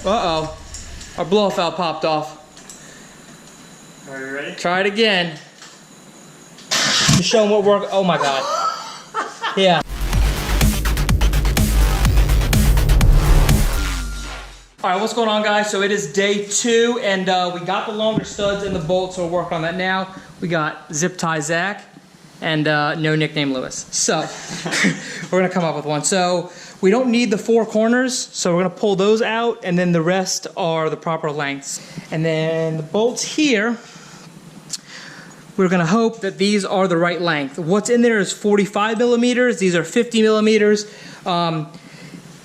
Uh-oh. Our blow-off valve popped off. Are you ready? Try it again. To show them what worked. Oh my god. Yeah. Alright, what's going on, guys? So it is day 2, and we got the longer studs and the bolts, so we're working on that now. We got Zip Tie Zach and no nickname Lewis. So we're gonna come up with one. So we don't need the 4 corners, so we're gonna pull those out, and then the rest are the proper lengths. And then the bolts here, we're gonna hope that these are the right length. What's in there is 45 millimeters. These are 50 millimeters.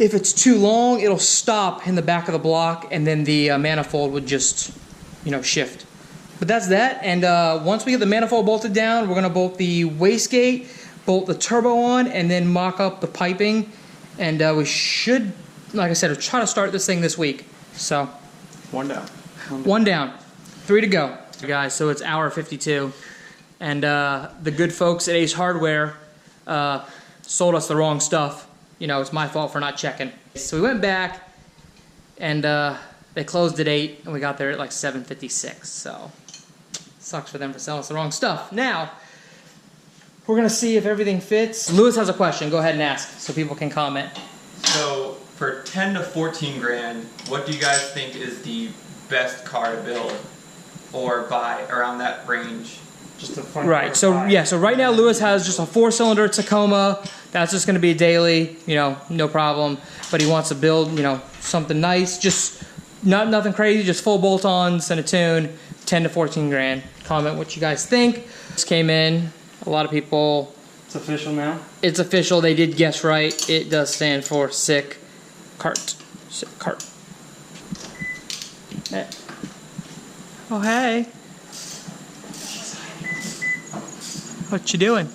If it's too long, it'll stop in the back of the block, and then the manifold would just, shift. But that's that, and once we get the manifold bolted down, we're gonna bolt the wastegate, bolt the turbo on, and then mock up the piping, and we should, like I said, try to start this thing this week. So, One down. 1 down, 3 to go. Guys, so it's hour 52, and the good folks at Ace Hardware sold us the wrong stuff. It's my fault for not checking. So we went back, and they closed at 8, and we got there at like 7:56. So sucks for them for selling us the wrong stuff. Now we're gonna see if everything fits. Lewis has a question. Go ahead and ask, so people can comment. So for 10 to 14 grand, what do you guys think is the best car to build or buy around that range? Just the front. Right. So yeah. So right now Lewis has just a 4-cylinder Tacoma. That's just going to be a daily, no problem. But he wants to build, something nice, just nothing crazy, just full bolt-ons and a tune, 10 to 14 grand. Comment what you guys think. This came in. A lot of people. It's official now. It's official. They did guess right. It does stand for Sick Kart. Sick Kart. Oh hey. What you doing?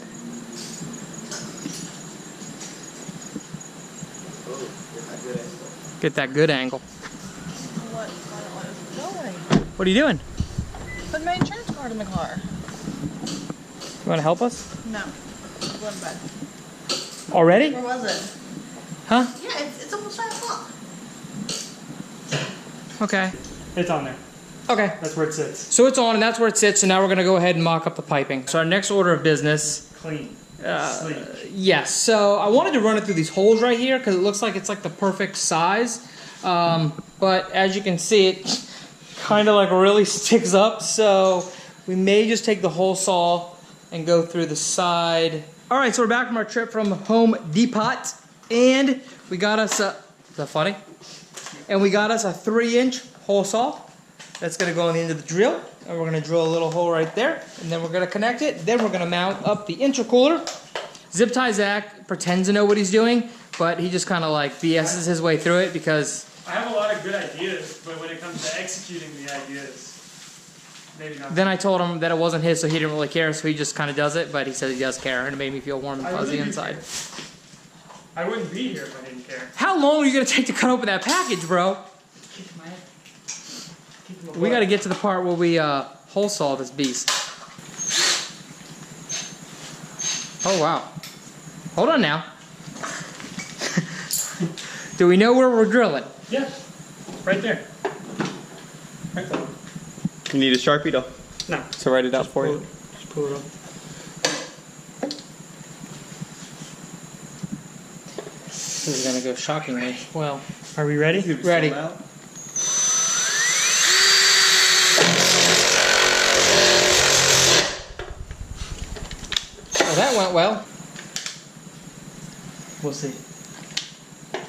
Get that good angle. What are you doing? Put my insurance card in the car. You want to help us? No. I'm going to bed. Already? Where was it? Huh? Yeah, it's almost 5 o'clock. Okay. It's on there. Okay. That's where it sits. So it's on, and that's where it sits, and now we're going to go ahead and mock up the piping. So our next order of business. Clean. Sleek. Yes, so I wanted to run it through these holes right here because it looks like it's like the perfect size. But as you can see, it kind of like really sticks up. So we may just take the hole saw and go through the side. All right, so we're back from our trip from Home Depot, and we got us a, is that funny? And we got us a 3-inch hole saw. That's gonna go on the end of the drill, and we're gonna drill a little hole right there, and then we're gonna connect it. Then we're gonna mount up the intercooler. Zip Tie Zach pretends to know what he's doing, but he just kind of like BS's his way through it because I have a lot of good ideas, but when it comes to executing the ideas, maybe not. then I told him that it wasn't his, so he didn't really care, so he just kind of does it, but he says he does care, and it made me feel warm and fuzzy inside. I wouldn't be here if I didn't care. How long are you gonna take to cut open that package, bro? We gotta get to the part where we hole saw this beast. Oh wow. Hold on now. Do we know where we're drilling? Yeah. Right there. Right there. You need a Sharpie though? No. So write it out for you. Just pull it up. This is gonna go shockingly well. Are we ready? Ready. Oh, that went well. We'll see.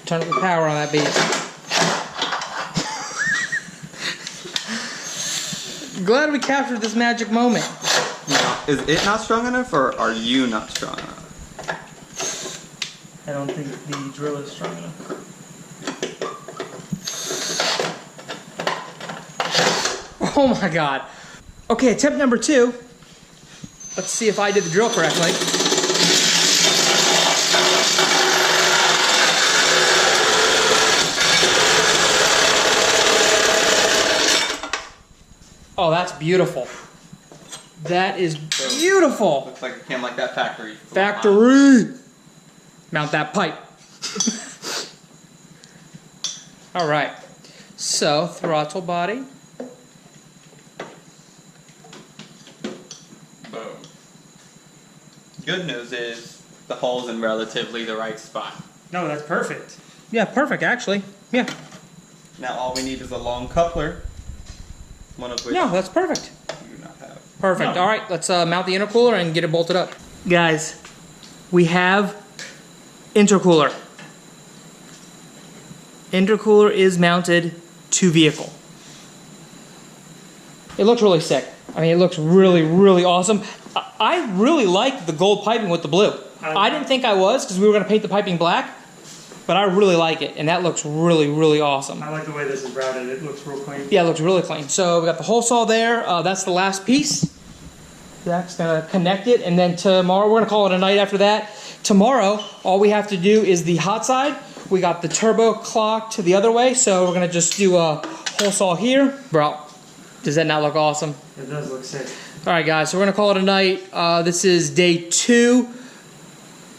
Turn up the power on that beast. Glad we captured this magic moment. Is it not strong enough, or are you not strong enough? I don't think the drill is strong enough. Oh my god. Okay, attempt number 2. Let's see if I did the drill correctly. Oh, that's beautiful. That is beautiful. Looks like it came like that factory. Factory. Mount that pipe. All right. So, throttle body. Boom. Good news is the hole's in relatively the right spot. No, that's perfect. Yeah, perfect actually. Yeah. Now all we need is a long coupler, one of which No, that's perfect. you do not have. Perfect. No. All right, let's mount the intercooler and get it bolted up. Guys, we have intercooler. Intercooler is mounted to vehicle. It looks really sick. I mean, it looks really, really awesome. I really like the gold piping with the blue. I didn't think I was because we were going to paint the piping black, but I really like it, and that looks really, really awesome. I like the way this is routed. It looks real clean. Yeah, it looks really clean. So we got the hole saw there. That's the last piece. Zach's gonna connect it, and then tomorrow we're gonna call it a night after that. Tomorrow, all we have to do is the hot side. We got the turbo clocked the other way, so we're gonna just do a hole saw here. Bro, does that not look awesome? It does look sick. All right, guys, so we're gonna call it a night. This is day 2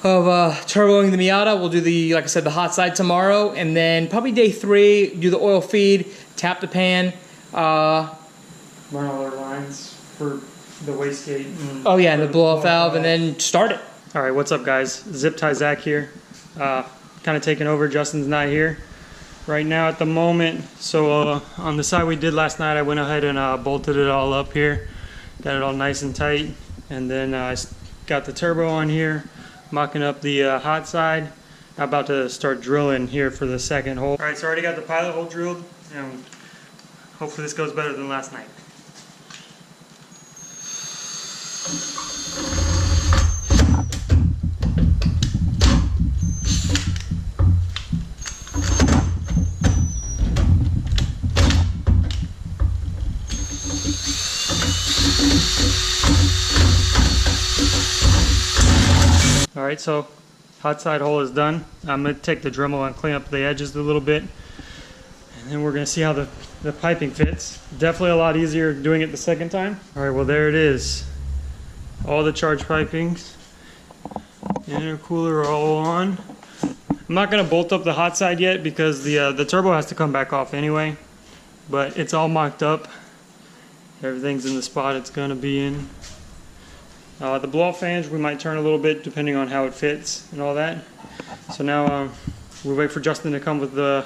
of turboing the Miata. We'll do the, like I said, the hot side tomorrow, and then probably day 3, do the oil feed, tap the pan. Run all our lines for the wastegate. Oh yeah, and the blow-off valve, and then start it. All right, what's up, guys? Zip Tie Zach here. Kind of taking over. Justin's not here right now at the moment. So on the side we did last night, I went ahead and bolted it all up here. Got it all nice and tight. And then I got the turbo on here, mocking up the hot side. I'm about to start drilling here for the second hole. All right, so I already got the pilot hole drilled, and hopefully this goes better than last night. Alright, so hot side hole is done. I'm going to take the Dremel and clean up the edges a little bit. And then we're going to see how the piping fits. Definitely a lot easier doing it the second time. Alright, well there it is. All the charge pipings. Intercooler are all on. I'm not going to bolt up the hot side yet because the turbo has to come back off anyway. But it's all mocked up. Everything's in the spot it's going to be in. The blow-off flange we might turn a little bit depending on how it fits and all that. So now we wait for Justin to come with the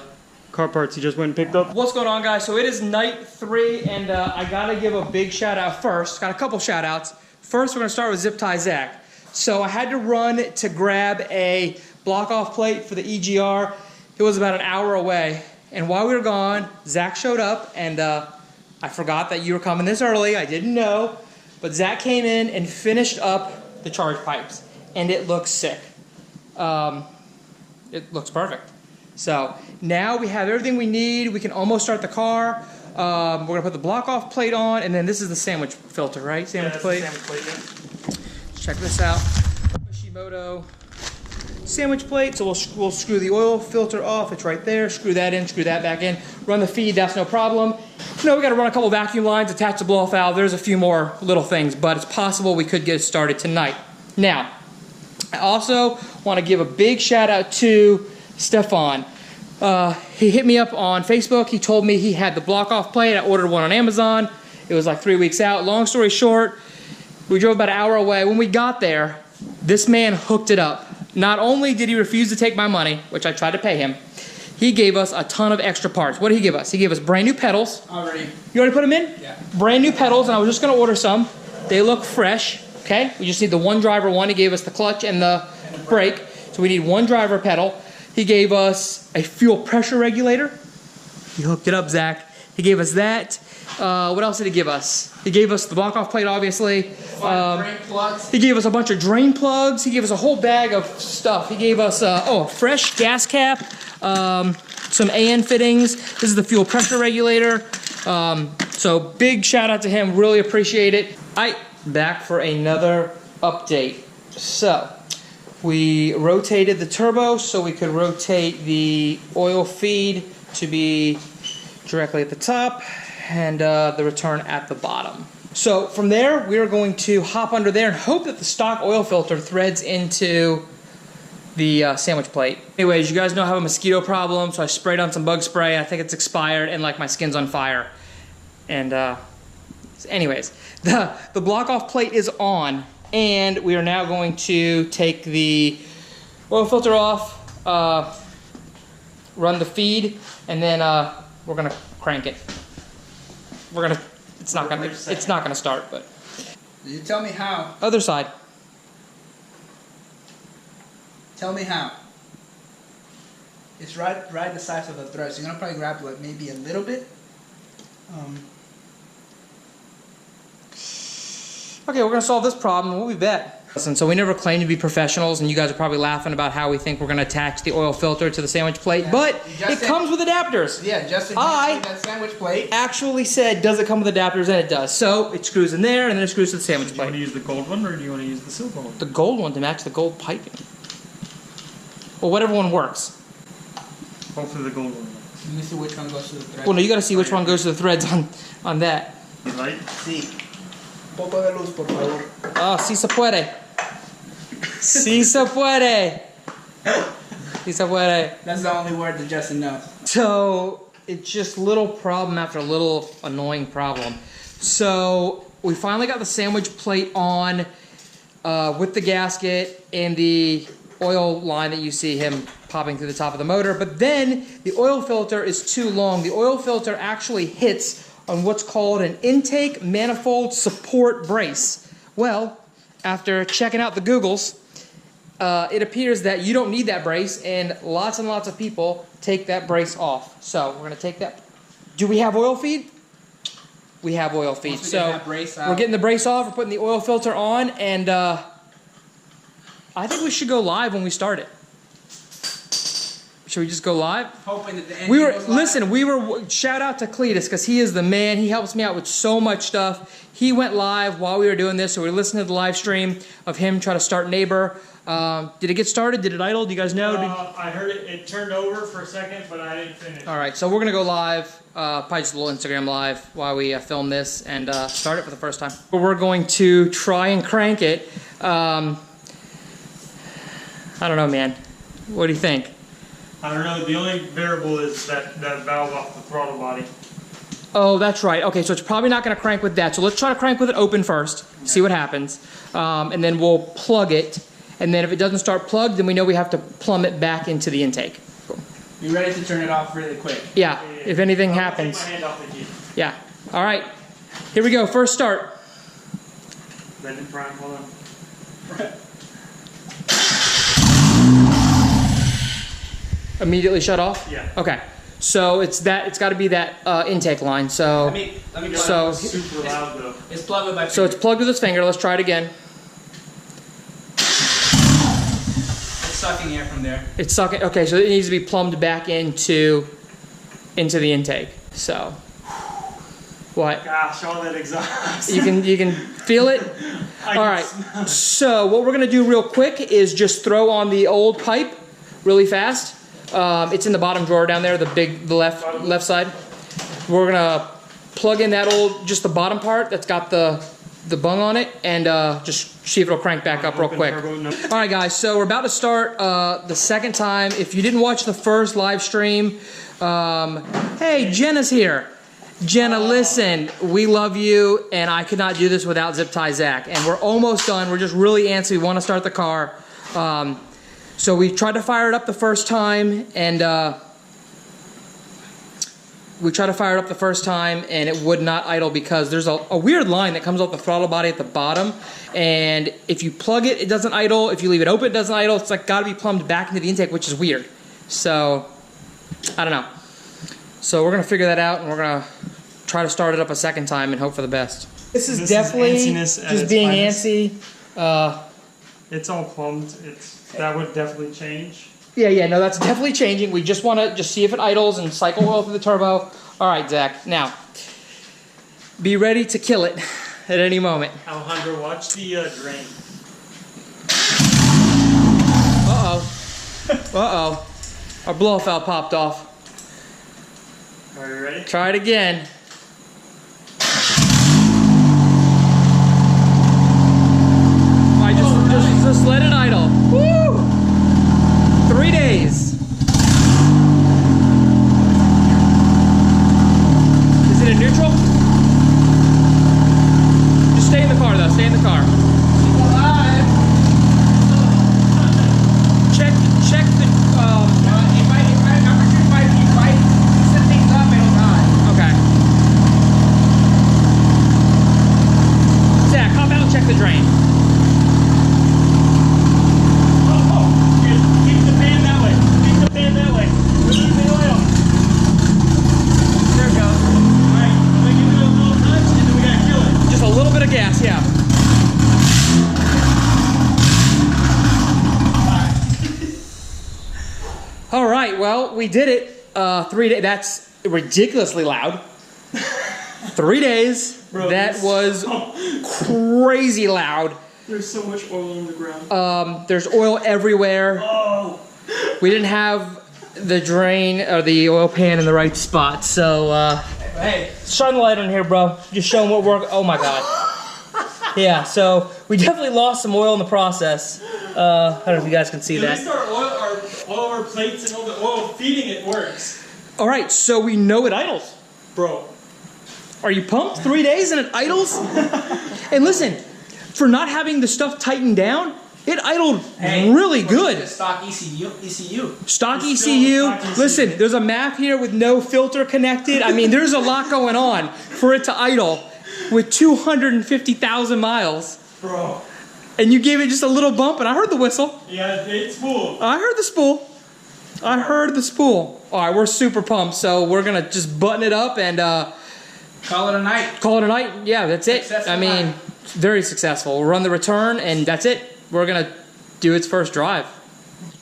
car parts he just went and picked up. What's going on, guys? So it is night 3, and I gotta give a big shout out first. Got a couple shout outs. First, we're gonna start with Zip Tie Zach. So I had to run to grab a block-off plate for the EGR. It was about an hour away, and while we were gone, Zach showed up, and I forgot that you were coming this early. I didn't know. But Zach came in and finished up the charge pipes, and it looks sick. It looks perfect. So now we have everything we need. We can almost start the car. We're gonna put the block-off plate on, and then this is the sandwich filter, right? Sandwich plate. Sandwich plate, yeah. Let's check this out. Yoshimoto sandwich plate. So we'll screw the oil filter off. It's right there. Screw that in. Screw that back in. Run the feed. That's no problem. No, we got to run a couple vacuum lines, attach the blow-off valve. There's a few more little things, but it's possible we could get it started tonight. Now, I also want to give a big shout out to Stefan. He hit me up on Facebook. He told me he had the block-off plate. I ordered one on Amazon. It was like 3 weeks out. Long story short, we drove about an hour away. When we got there, this man hooked it up. Not only did he refuse to take my money, which I tried to pay him, he gave us a ton of extra parts. What did he give us? He gave us brand new pedals. Already. You already put them in? Yeah. Brand new pedals, and I was just gonna order some. They look fresh, okay? We just need the one driver one. He gave us the clutch and the brake, so we need one driver pedal. He gave us a fuel pressure regulator. He hooked it up, Zach. He gave us that. What else did he give us? He gave us the block-off plate, obviously. Drain plugs. He gave us a bunch of drain plugs. He gave us a whole bag of stuff. He gave us a fresh gas cap, some AN fittings. This is the fuel pressure regulator. So big shout out to him. Really appreciate it. Back for another update. So we rotated the turbo so we could rotate the oil feed to be directly at the top and the return at the bottom. So from there, we are going to hop under there and hope that the stock oil filter threads into the sandwich plate. Anyways, you guys know I have a mosquito problem, so I sprayed on some bug spray. I think it's expired, and like my skin's on fire. And anyways, the block off plate is on, and we are now going to take the oil filter off, run the feed, and then we're gonna crank it. It's not gonna start, but. You tell me how. Other side. Tell me how. It's right the size of the thread. So you're gonna probably grab like maybe a little bit. Okay, we're gonna solve this problem. We'll be back. Listen, so we never claimed to be professionals, and you guys are probably laughing about how we think we're gonna attach the oil filter to the sandwich plate, Yeah. but Justin- it comes with adapters. Yeah, Justin. I- that sandwich plate. Actually said, does it come with adapters? And it does. So it screws in there, and then it screws to the sandwich Do you want to plate. use the gold one or do you want to use the silver one? The gold one to match the gold piping. Well, whatever one works. Hopefully the gold one. Let me see which one goes to the thread. Well, no, you gotta see which one goes to the threads on that. You like? Sí. Poco de luz, por favor. Oh, si se puede. Si se puede. Si se puede. That's the only word that Justin knows. So it's just little problem after little annoying problem. So we finally got the sandwich plate on with the gasket and the oil line that you see him popping through the top of the motor. But then the oil filter is too long. The oil filter actually hits on what's called an intake manifold support brace. Well, after checking out the Googles, it appears that you don't need that brace, and lots of people take that brace off. So we're gonna take that. Do we have oil feed? We have oil feed. Once we get So that brace out- we're getting the brace off, we're putting the oil filter on, and I think we should go live when we start it. Should we just go live? Hoping that the engine goes live. Shout out to Cletus, because he is the man. He helps me out with so much stuff. He went live while we were doing this, so we were listening to the live stream of him try to start Neighbor. Did it get started? Did it idle? Do you guys know? I heard it turned over for a second, but I didn't finish. All right, so we're gonna go live, probably just a little Instagram live while we film this and start it for the first time. But we're going to try and crank it. I don't know, man. What do you think? I don't know. The only variable is that valve off the throttle body. Oh, that's right. Okay, so it's probably not gonna crank with that. So let's try to crank with it open first, see what happens. And then we'll plug it. And then if it doesn't start plugged, then we know we have to plumb it back into the intake. You ready to turn it off really quick? Yeah, if anything I'll happens. Take my hand off the key. Yeah. All right. Here we go. First start. Let it prime. Hold on. Immediately shut off? Yeah. Okay. So it's got to be that intake line. So Let me plug So- it. Super loud though. It's plugged with my so it's plugged with his finger. Let's try it again. It's sucking air from there. It's sucking. Okay, so it needs to be plumbed back into the intake. So what? Gosh, all that exhaust. You can feel it? I All can right. smell it. So what we're gonna do real quick is just throw on the old pipe really fast. It's in the bottom drawer down there, the left side. We're gonna plug in that just the bottom part that's got the bung on it, and just see if it'll crank back up real Open quick. turbo, no. All right, guys. So we're about to start the second time. If you didn't watch the first live stream, hey, Jenna's here. Jenna, listen, we love you, and I could not do this without Zip Tie Zach. And we're almost done. We're just really antsy. We want to start the car. So we tried to fire it up the first time, and it would not idle because there's a weird line that comes off the throttle body at the bottom. And if you plug it, it doesn't idle. If you leave it open, it doesn't idle. It's like got to be plumbed back into the intake, which is weird. So I don't know. So we're gonna figure that out, and we're gonna try to start it up a second time and hope for the best. This is definitely antsiness at just its being finest. antsy. It's all plumbed. That would definitely change. Yeah, no, that's definitely changing. We just want to see if it idles and cycle oil through the turbo. All right, Zach. Now, be ready to kill it at any moment. Alejandro, watch the drain. Uh-oh. Our blow valve popped off. Are you ready? Try it again. All right, just let it idle. Woo! All right, well, we did it. 3 days. That's ridiculously loud. 3 days. Bro, that this- was crazy loud. There's so much oil on the ground. There's oil everywhere. Oh! We didn't have the drain or the oil pan in the right spot, so Hey, shine the light on here, bro. Just showing what worked. Oh my god. Yeah, so we definitely lost some oil in the process. I don't know if you guys can see At that. least all of our plates and all the oil feeding it works. All right, so we know it idles. Bro. Are you pumped? 3 days and it idles? And listen, for not having the stuff tightened down, it idled really good. Stock ECU. Stock It's still ECU. stock ECU. Listen, there's a map here with no filter connected. I mean, there's a lot going on for it to idle with 250,000 miles. Bro. And you gave it just a little bump, and I heard the whistle. Yeah, it's full. I heard the spool. I heard the spool. All right, we're super pumped, so we're gonna just button it up and Call it a night. call it a night. Yeah, that's it. Successful I mean, night. very successful. We'll run the return, and that's it. We're gonna do its first drive.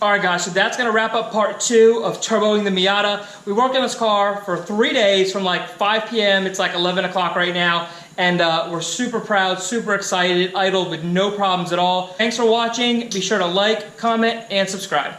All right, guys, so that's gonna wrap up part 2 of turboing the Miata. We worked on this car for 3 days from like 5 p.m. It's like 11 o'clock right now. And we're super proud, super excited. It idled with no problems at all. Thanks for watching. Be sure to like, comment, and subscribe.